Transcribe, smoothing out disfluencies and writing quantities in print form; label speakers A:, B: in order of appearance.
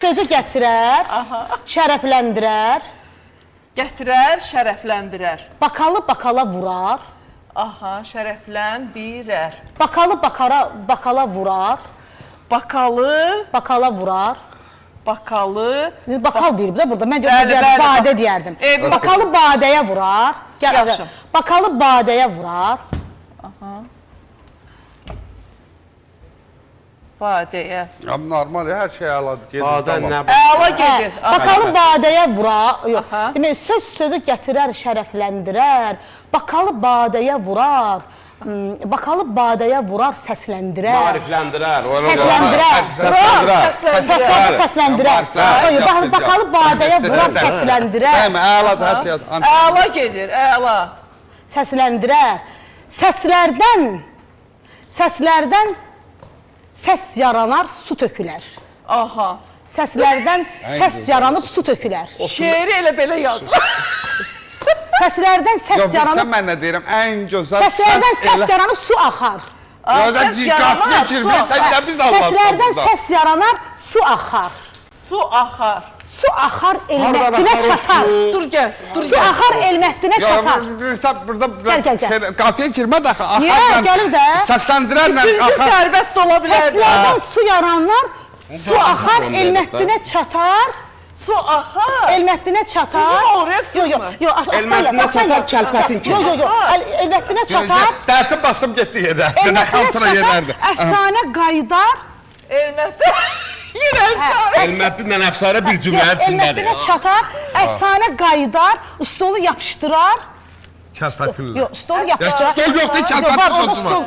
A: Sözü gətirər, şərəfləndirər,
B: Gətirər, şərəfləndirər.
A: bakalı bakala vurar,
B: Aha, şərəfləndirər.
A: bakalı bakala vurar,
B: Bakalı,
A: bakala vurar.
B: bakalı.
A: Bakal deyir də burada. Mən
B: Bəli, bəli,
A: badə deyərdim.
B: bu-
A: Bakalı badəyə vurar.
B: Yaxşı.
A: Bakalı badəyə vurar.
B: Badəyə.
C: Normal ya, her şey əladır. Gedir,
D: Badə
C: tamam.
D: nə?
B: Əla gedir.
A: Hə, bakalı badəyə vurar. Yox,
B: Aha.
A: demək sözü gətirər, şərəfləndirər. Bakalı badəyə vurar. Bakalı badəyə vurar, səsləndirər.
D: Marifləndirər.
A: Səsləndirər. Səsləndirər.
C: Marifləndirər.
A: Bakalı badəyə vurar, səsləndirər.
C: Değil mi? Əladır her şey.
B: Əla gedir, əla.
A: Səsləndirər. Səslərdən səs yaranar, su tökülər.
B: Aha.
A: Səslərdən səs yaranıb, su tökülər.
B: Şeiri elə belə yaz.
A: Səslərdən səs
C: Yok, sen
A: yaranıb,
C: ben ne deyirəm? En güzel
A: səslərdən
C: ses elə.
A: səs yaranıb, su axar.
C: Yoda
B: Səs
C: diqqətli
B: yaranar,
C: girmək,
B: su
C: sən
B: axar.
C: də biz anlatdıq.
A: Səslərdən səs yaranar, su axar.
B: Su axar.
A: Su axar, el
C: Hardan
A: məhdinə
C: axar o
A: çatar.
C: su?
B: Dur gəl, dur
A: Su
B: gəl.
A: axar, el məhdinə çatar.
C: Sen burada
A: Gəl.
C: kafiye girmə də axı.
A: Niyə? Gəlir də.
C: Səsləndirərlə
B: Üçüncü
C: axar.
B: sərbəst ola bilər.
A: Səslərdən su yaranar, su axar, el məhdinə çatar.
B: Su axar.
A: El məhdinə çatar.
B: Bizim oraya sığmır.
A: Yox,
C: El məhdinə çatar, kəlbətin kimi.
A: Yox, el məhdinə çatar.
C: Dərsi basım getdi yerə.
A: El
C: Nə
A: məhdinə
C: xaltura
A: çatar,
C: yerlərdi.
A: əfsanə qaydar.
B: Elmətdə. Yenə əfsanə.
D: Elməddinlə əfsanə bir cümlənin
A: El
D: içindədir.
A: məhdinə çatar, əfsanə qaydar, stolu yapışdırar.
C: Kəsətinlə.
A: Yox, stolu yapışdırar.
C: stol yoxdur,
A: Yox,
C: kəlbətin
A: var, orada
C: sözü var.
A: stol-